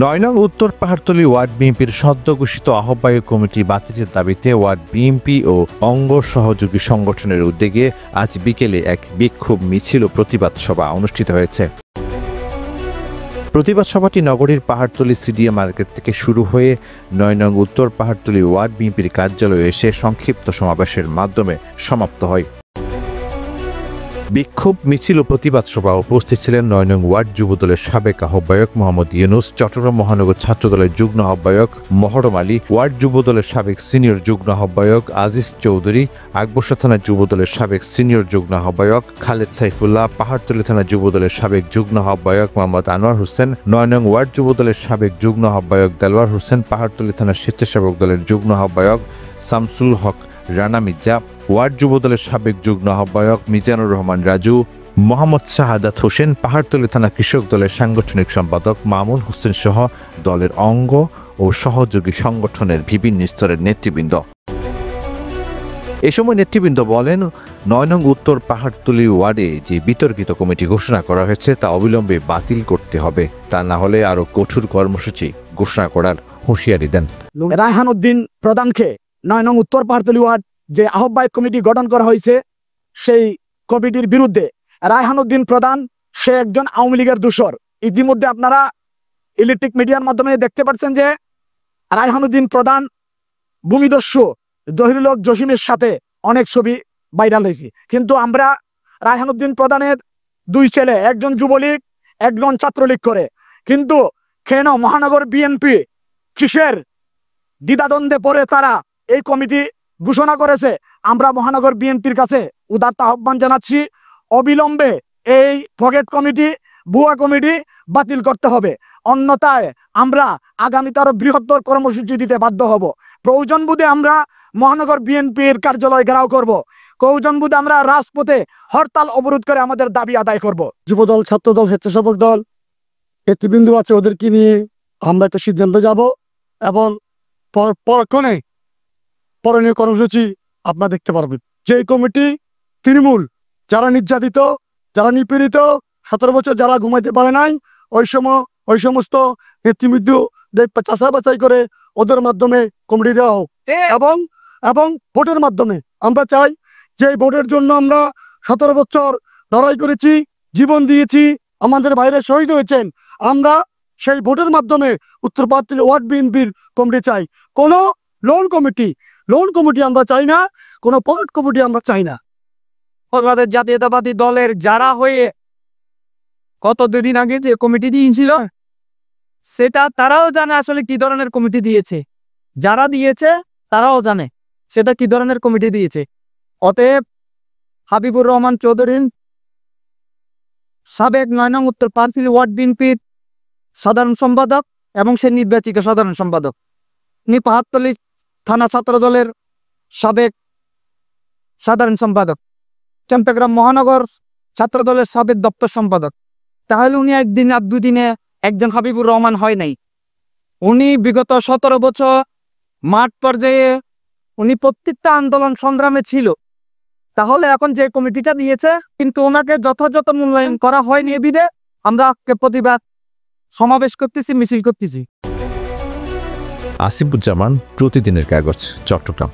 ৯ নং উত্তর পাহাড়তলী ওয়ার্ড বিএনপির সদ্য ঘোষিত আহ্বায়ক কমিটি বাতিলের দাবিতে ওয়ার্ড বিএনপি ও অঙ্গ সহযোগী সংগঠনের উদ্যোগে আজ বিকেলে এক বিক্ষোভ মিছিল ও প্রতিবাদ সভা অনুষ্ঠিত হয়েছে। প্রতিবাদ সভাটি নগরীর পাহাড়তলী সিডিএ মার্কেট থেকে শুরু হয়ে ৯ নং উত্তর পাহাড়তলী ওয়ার্ড বিএনপির কার্যালয়ে এসে সংক্ষিপ্ত সমাবেশের মাধ্যমে সমাপ্ত হয়। বিক্ষোভ মিছিল ও প্রতিবাদ সভা উপস্থিত ছিলেন ৯ নং ওয়ার্ড যুবদলের সাবেক আহ্বায়ক মোহাম্মদ ইউনুস, চট্টগ্রাম মহানগর ছাত্রদলের যুগ্ম আহ্বায়ক মহরম আলী, ওয়ার্ড যুবদলের সাবেক সিনিয়র যুগ্ম আহ্বায়ক আজিজ চৌধুরী, আকবরশাহ থানা যুবদলের সাবেক সিনিয়র যুগ্ম আহ্বায়ক খালেদ সাইফুল্লাহ, পাহাড়তলী থানা যুবদলের সাবেক যুগ্ম আহ্বায়ক মোহাম্মদ আনোয়ার হোসেন, ৯ নং ওয়ার্ড যুবদলের সাবেক যুগ্ম আহ্বায়ক দেলোয়ার হোসেন, পাহাড়তলী থানা স্বেচ্ছাসেবক দলের যুগ্ম আহ্বায়ক শামসুল হক রানা মির্জা, ওয়ার্ড যুবদলের সাবেক যুগ্ম আহ্বায়ক মিজানুর রহমান রাজু, মোহাম্মদ শাহাদাত হোসেন, পাহাড়তলী থানা কৃষক দলের সাংগঠনিক সম্পাদক মামুন হোসেন সহ দলের অঙ্গ ও সহযোগী সংগঠনের বিভিন্ন স্তরের নেতৃবৃন্দ। এ সময় নেতৃবৃন্দ বলেন, ৯ নং উত্তর পাহাড়তলী ওয়ার্ডে যে বিতর্কিত কমিটি ঘোষণা করা হয়েছে তা অবিলম্বে বাতিল করতে হবে, তা না হলে আরও কঠোর কর্মসূচি ঘোষণা করার হুঁশিয়ারি দেন। রায়হান উদ্দিন প্রধানকে ৯ নং উত্তর পাহাড়তলী ওয়ার্ড যে আহ্বায়ক কমিটি গঠন করা হয়েছে সেই কমিটির বিরুদ্ধে রায়হান উদ্দিন প্রধান সে একজন আওয়ামী লীগের দূষর। ইতিমধ্যে আপনারা ইলেকট্রিক মিডিয়ার মাধ্যমে দেখতে পাচ্ছেন যে রায়হান উদ্দিন প্রধান ভূমিদস্যু জহিরুল হক জসিমের সাথে অনেক ছবি ভাইরাল হয়েছে, কিন্তু আমরা রায়হান উদ্দিন প্রধানের দুই ছেলে, একজন যুবলীগ একজন ছাত্রলীগ করে, কিন্তু কেন মহানগর বিএনপি কিসের দ্বিধাদ্বন্দ্বে পড়ে তারা এই কমিটি ঘোষণা করেছে? আমরা মহানগর বিএনপির কাছে উদাত্ত আহ্বান জানাচ্ছি, অবিলম্বে এই পকেট কমিটি ভুয়া কমিটি বাতিল করতে হবে, অন্যথায় আমরা আগামীতে আরো বৃহত্তর কর্মসূচি দিতে বাধ্য হব। প্রয়োজন বোধে আমরা মহানগর বিএনপির কার্যালয় ঘেরাও করব, প্রয়োজন বোধে আমরা রাজপথে হরতাল অবরোধ করে আমাদের দাবি আদায় করব। যুবদল, ছাত্রদল, স্বেচ্ছাসেবক দল নেতৃবৃন্দ আছে, ওদেরকে নিয়ে আমরা একটা সিদ্ধান্ত যাব এবং পরক্ষণে পরনীয় কর্মসূচি আপনারা দেখতে পারবেন। যে কমিটি তৃণমূল যারা নির্যাতিত, যারা নিপীড়িত, 17 বছর যারা ঘুমাইতে পারে নাই, ওই সমস্ত নেতৃবৃন্দ চাষা বাছাই করে ওদের মাধ্যমে কমিটি দেওয়া হোক এবং ভোটের মাধ্যমে আমরা চাই যে ভোটের জন্য আমরা 17 বছর লড়াই করেছি, জীবন দিয়েছি, আমাদের বাইরে শহীদ হয়েছেন, আমরা সেই ভোটের মাধ্যমে উত্তর পাহাড়তলী ওয়ার্ড বিএনপির কমিটি চাই। কোনো লোন কমিটি আমরা চাই না, কোনো পকেট কমিটি আমরা চাই না। আমাদের জাতীয়তাবাদী দলের যারা হয়ে কত দুদিন আগে যে কমিটি দিয়েছিল সেটা তারাও জানে আসলে কি ধরনের কমিটি দিয়েছে, যারা দিয়েছে তারাও জানে সেটা কি ধরনের কমিটি দিয়েছে। অতএব হাবিবুর রহমান চৌধুরী সাবেক ৯ নং উত্তর পাহাড়তলী ওয়ার্ড বিএনপির সাধারণ সম্পাদক এবং সে নির্বাচিত সাধারণ সম্পাদক, উনি পাহাড়তলী থানা ছাত্র দলের সাবেক সাধারণ সম্পাদক, চট্টগ্রাম মহানগর ছাত্র দলের সাবেক দপ্তর সম্পাদক, তাহলে উনি একদিন আর দুদিনে একজন হাবিবুর রহমান হয় নাই। উনি বিগত 17 বছর মাঠ পর্যায়ে উনি প্রত্যেকটা আন্দোলন সংগ্রামে ছিল। তাহলে এখন যে কমিটিটা দিয়েছে কিন্তু ওনাকে যথাযথ মূল্যায়ন করা হয়নি, এবিধে আমরা প্রতিবাদ সমাবেশ করতেছি, মিছিল করতেছি। আসিফুজ্জামান, প্রতিদিনের কাগজ, চট্টগ্রাম।